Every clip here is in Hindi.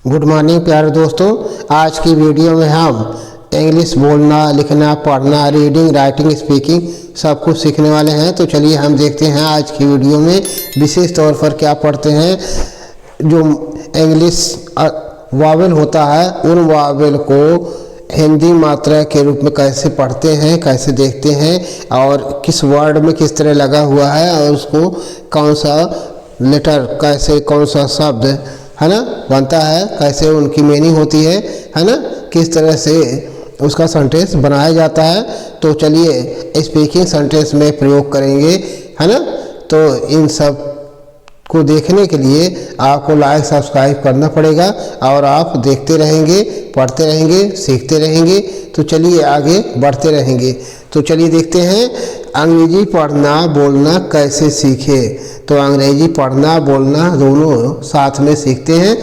गुड मॉर्निंग प्यारे दोस्तों। आज की वीडियो में हम इंग्लिश बोलना, लिखना, पढ़ना, रीडिंग, राइटिंग, स्पीकिंग सब कुछ सीखने वाले हैं। तो चलिए हम देखते हैं आज की वीडियो में विशेष तौर पर क्या पढ़ते हैं। जो इंग्लिश वावेल होता है उन वावेल को हिंदी मात्रा के रूप में कैसे पढ़ते हैं, कैसे देखते हैं और किस वर्ड में किस तरह लगा हुआ है और उसको कौन सा लेटर, कैसे कौन सा शब्द है ना बनता है, कैसे उनकी मीनिंग होती है ना, किस तरह से उसका सेंटेंस बनाया जाता है। तो चलिए स्पीकिंग सेंटेंस में प्रयोग करेंगे, है ना। तो इन सब को देखने के लिए आपको लाइक सब्सक्राइब करना पड़ेगा और आप देखते रहेंगे, पढ़ते रहेंगे, सीखते रहेंगे। तो चलिए आगे बढ़ते रहेंगे। तो चलिए देखते हैं अंग्रेजी पढ़ना बोलना कैसे सीखे। तो अंग्रेजी पढ़ना बोलना दोनों साथ में सीखते हैं।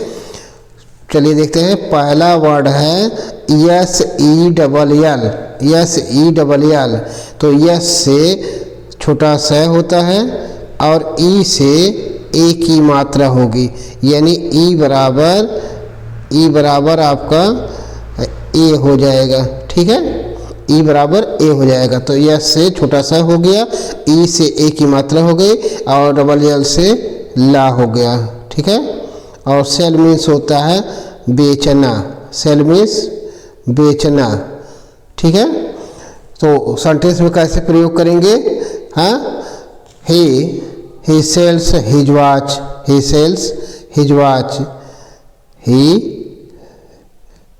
चलिए देखते हैं। पहला वर्ड है SELL। SELL तो यस से छोटा स होता है और ई से ए की मात्रा होगी, यानी ई बराबर आपका ए हो जाएगा। ठीक है, ई बराबर ए हो जाएगा। तो यस से छोटा सा हो गया, ई से ए की मात्रा हो गई और डबल एल से ला हो गया। ठीक है। और सेल मीन्स होता है बेचना, सेल मीन्स बेचना। ठीक है। तो सेंटेंस में कैसे प्रयोग करेंगे। हाँ, he sells his watch, he sells his watch, he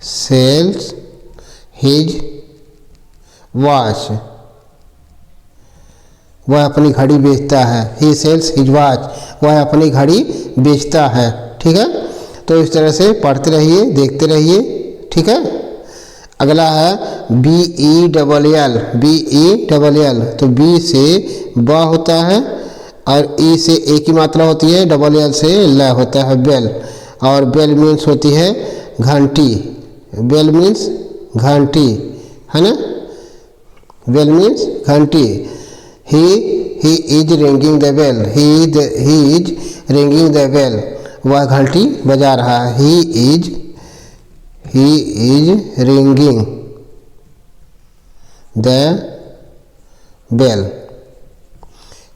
sells his watch, वह अपनी घड़ी बेचता है। he sells his watch, वह अपनी घड़ी बेचता है। ठीक है। तो इस तरह से पढ़ते रहिए, देखते रहिए। ठीक है। अगला है BELL। BELL तो बी से ब होता है और ई से ए की मात्रा होती है, डबल एल से ल होता है बेल। और बेल मीन्स होती है घंटी, बेल मीन्स घंटी, है ना। बेल मीन्स घंटी। He is ringing the bell, he is ringing the bell, वह घंटी बजा रहा है। He is ringing the bell,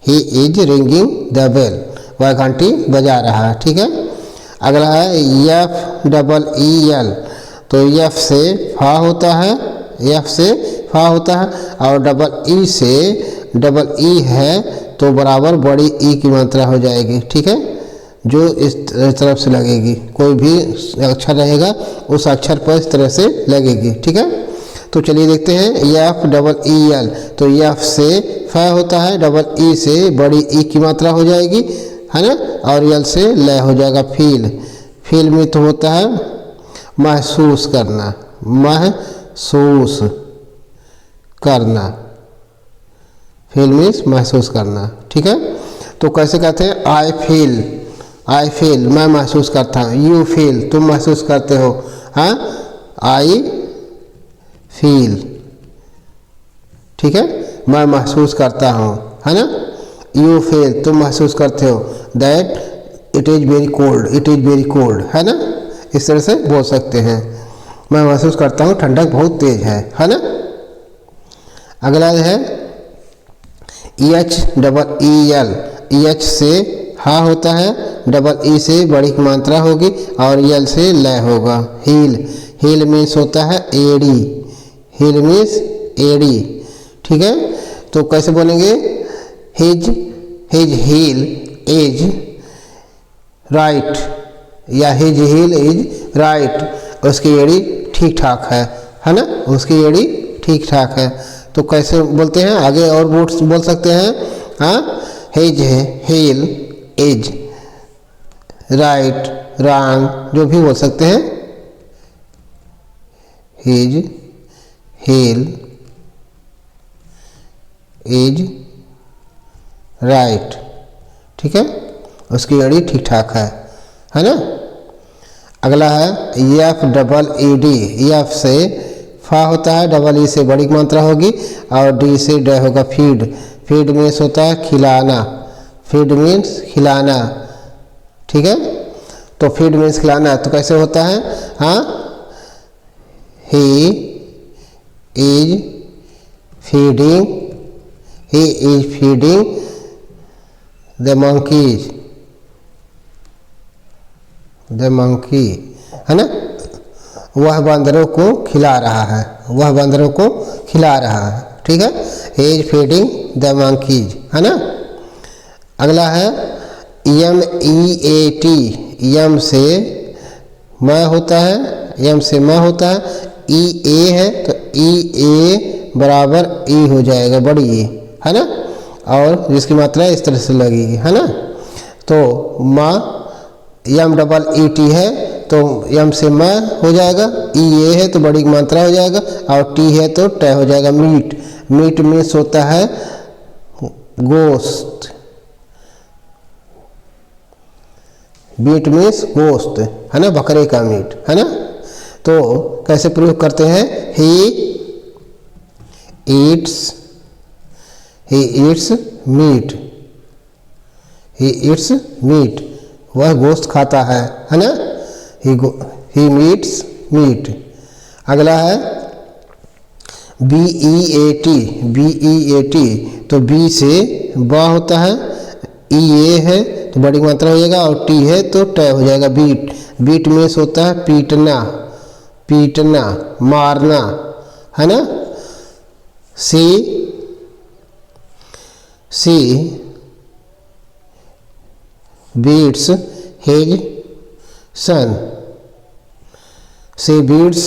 he is ringing the bell, वह घंटी बजा रहा है। ठीक है। अगला है FEEL। तो एफ से फा होता है, एफ से फा होता है और डबल ई से डबल ई है तो बराबर बड़ी ई की मात्रा हो जाएगी। ठीक है। जो इस तरफ से लगेगी, कोई भी अक्षर रहेगा उस अक्षर पर इस तरह से लगेगी। ठीक है। तो चलिए देखते हैं FEEL। तो एफ से फ होता है, डबल ई से बड़ी ई की मात्रा हो जाएगी, है ना। और यल से ल हो जाएगा फील। फील में तो होता है महसूस करना, महसूस करना, फील मीन्स महसूस करना। ठीक है। तो कैसे कहते हैं आई फील मैं महसूस करता हूँ, यू फील तुम महसूस करते हो, हाँ आई फील। ठीक है। मैं महसूस करता हूँ, है ना। यू फील तुम महसूस करते हो। That it is very cold, it is very cold, है ना। इस तरह से बोल सकते हैं। मैं महसूस करता हूँ ठंडक बहुत तेज है ना। अगला है HEEL। एच से हा होता है, डबल ई से बड़ी की मात्रा होगी और यल से ल होगा। हील मीन्स होता है एड़ी, हील मीन्स एड़ी। ठीक है। तो कैसे बोलेंगे। हिज हील इज राइट या हिज हील इज राइट, उसकी एड़ी ठीक ठाक है ना, उसकी एड़ी ठीक ठाक है। तो कैसे बोलते हैं आगे और बोल सकते हैं। हाँ, his heel is right wrong जो भी बोल सकते हैं। His heel is right. ठीक है। उसकी एड़ी ठीक ठाक है ना। अगला है FEED। एफ से फा होता है, डबल ई से बड़ी मात्रा होगी और डी से ड होगा फीड। फीड मीन्स होता है खिलाना, फीड मीन्स खिलाना। ठीक है। तो फीड मीन्स खिलाना है, तो कैसे होता है? हाँ, he is feeding the monkey, है ना, वह बंदरों को खिला रहा है, वह बंदरों को खिला रहा है, ठीक है, he is feeding the monkeys, है ना। अगला है MEAT, यम से मैं होता है, यम से मैं होता है, EA है तो EA बराबर E हो जाएगा, बड़ी E, है ना, और जिसकी मात्रा इस तरह से लगेगी, है ना। तो माँ MEET है तो यम से मैं हो जाएगा, EA है तो बड़ी मात्रा हो जाएगा, और T है तो ट हो जाएगा। मीट मीन्स होता है गोश्त, मीट मीन्स गोश्त, है ना, बकरे का मीट, है ना। तो कैसे प्रयोग करते हैं? ही ईट्स मीट, वह गोश्त खाता है ना, ही मीट्स मीट। अगला है BEAT, तो बी से बा होता है, EA है तो बड़ी मात्रा हो जाएगा, और T है तो ट हो जाएगा, बीट मीन्स होता है पीटना, मारना, है ना। सी बीट्स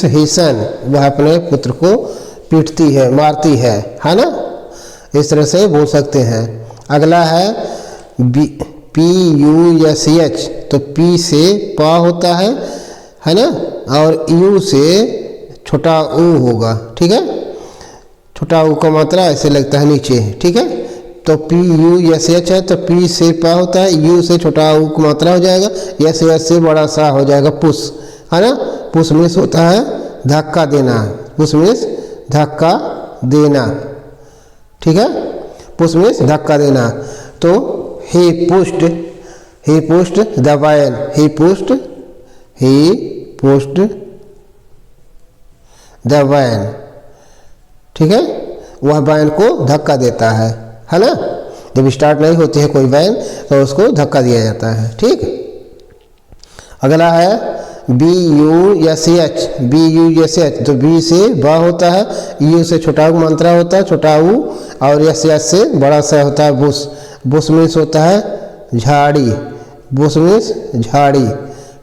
हिज सन, वह अपने पुत्र को पीटती है, मारती है ना, इस तरह से बोल सकते हैं। अगला है PUSH, तो P से पा होता है ना, और U से छोटा ऊ होगा, ठीक है, छोटा ऊ का मात्रा ऐसे लगता है नीचे, ठीक है। तो PUSH है तो P से पा होता है, U से छोटा ऊ की मात्रा हो जाएगा, SH से बड़ा सा हो जाएगा पुश, है ना। पुश मीन्स होता है धक्का देना, पुश मीन्स धक्का देना, ठीक है, पुश मीन्स धक्का देना। तो he pushed the van, he pushed the van, ठीक है, वह वैन को धक्का देता है ना। जब स्टार्ट नहीं होती है कोई वैन तो उसको धक्का दिया जाता है, ठीक। अगला है BUSH, तो B से बा होता है, U से छोटा ऊ मात्रा होता है, छोटा ऊ, और SH से बड़ा सा होता है बुश मीन्स होता है झाड़ी, बुश मीन्स झाड़ी,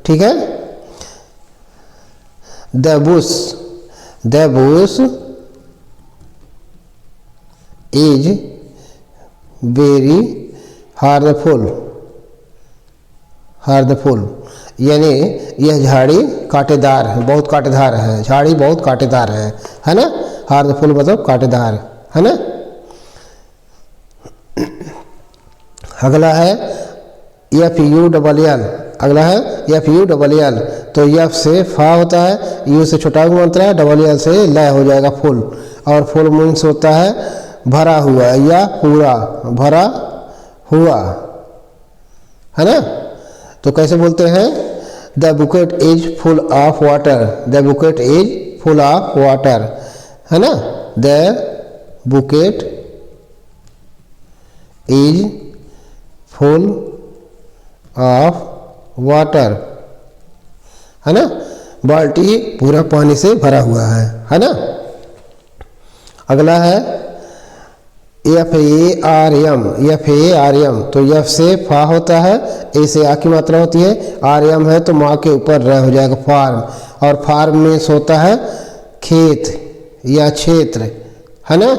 ठीक है। The Bush is very harmful, यानी यह झाड़ी कांटेदार है, बहुत कांटेदार है, झाड़ी बहुत कांटेदार है ना। हार्मफुल मतलब कांटेदार, है ना। अगला है FULL, तो F से फा होता है, U से छोटा मात्रा, LL से ल हो जाएगा फुल, और फुल मीन्स होता है भरा हुआ या पूरा, भरा हुआ, है ना। तो कैसे बोलते हैं? The bouquet is full of water, है ना। The bouquet is full of water, है ना, बाल्टी पूरा पानी से भरा हुआ है ना। अगला है FARM, तो F से फा होता है, A से आ की मात्रा होती है, RM है तो माँ के ऊपर रह हो जाएगा फार्म, और फार्म मीन्स होता है खेत या क्षेत्र, है ना।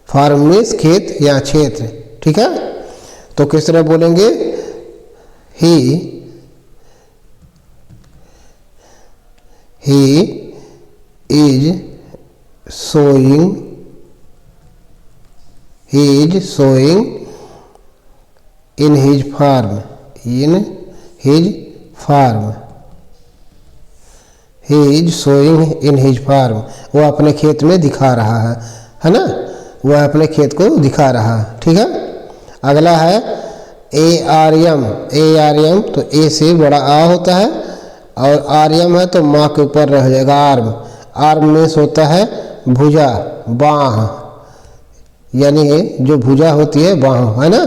फार्म मीन्स खेत या क्षेत्र, ठीक है। तो किस तरह बोलेंगे? He is sowing in his farm, he is sowing in his farm, वो अपने खेत में दिखा रहा है ना, वह अपने खेत को दिखा रहा है, ठीक है। अगला है ARM तो ए से बड़ा आ होता है और आर्यम है तो माँ के ऊपर रह जाएगा आर्म। आर्म मीन्स होता है भुजा, बाँह, यानी जो भुजा होती है बाँह, है ना,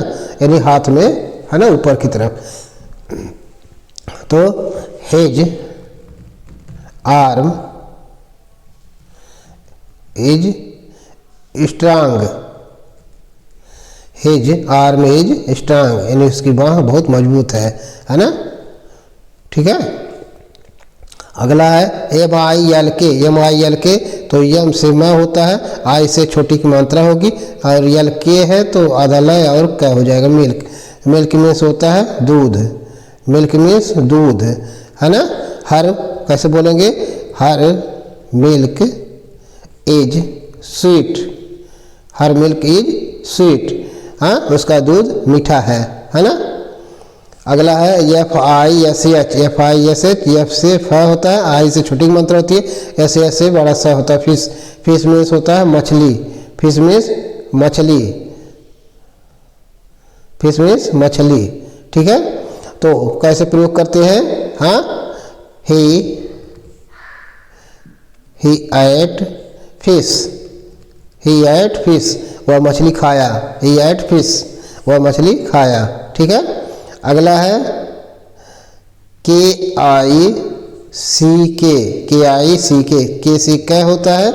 यानी हाथ में, है ना, ऊपर की तरफ। तो his arm is strong, his arm is strong, यानी उसकी बाँह बहुत मजबूत है ना, ठीक है। अगला है MILK, तो यम से म होता है, आई से छोटी की मात्रा होगी, और यल के है तो आधा लय और क हो जाएगा मिल्क। मिल्क मीन्स होता है दूध, मिल्क मीन्स दूध, है ना। हर कैसे बोलेंगे, her milk is sweet, her milk is sweet, हाँ, उसका दूध मीठा है ना। अगला है FISH, एफ से फ होता है, आई से छोटी मात्रा होती है, एस से बड़ा सा होता है। फिश, फिश मीन्स होता है मछली, फिश मीन्स मछली, फिश मीन्स मछली, ठीक है। तो कैसे प्रयोग करते हैं, हाँ, ही एट फिश, ही एट फिश, वह मछली खाया, ही एट फिश, वह मछली खाया, ठीक है। अगला है KICK, के से क होता है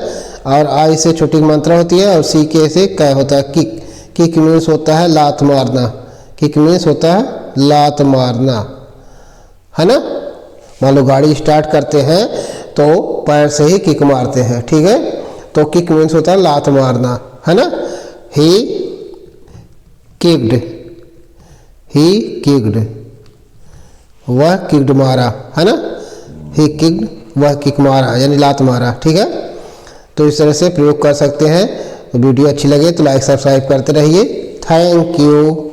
और आई से छोटी मात्रा होती है और CK से क होता है। किक, किक मीन्स होता है लात मारना, किक मीन्स होता है लात मारना, है ना। मान लो गाड़ी स्टार्ट करते हैं तो पैर से ही किक मारते हैं, ठीक है, तो किक मीन्स होता है लात मारना, है ना। ही किक्ड, वह किक्ड मारा, है ना, ही किक्ड, वह किक मारा, यानी लात मारा, ठीक है। तो इस तरह से प्रयोग कर सकते हैं। वीडियो अच्छी लगे तो लाइक सब्सक्राइब करते रहिए। Thank you.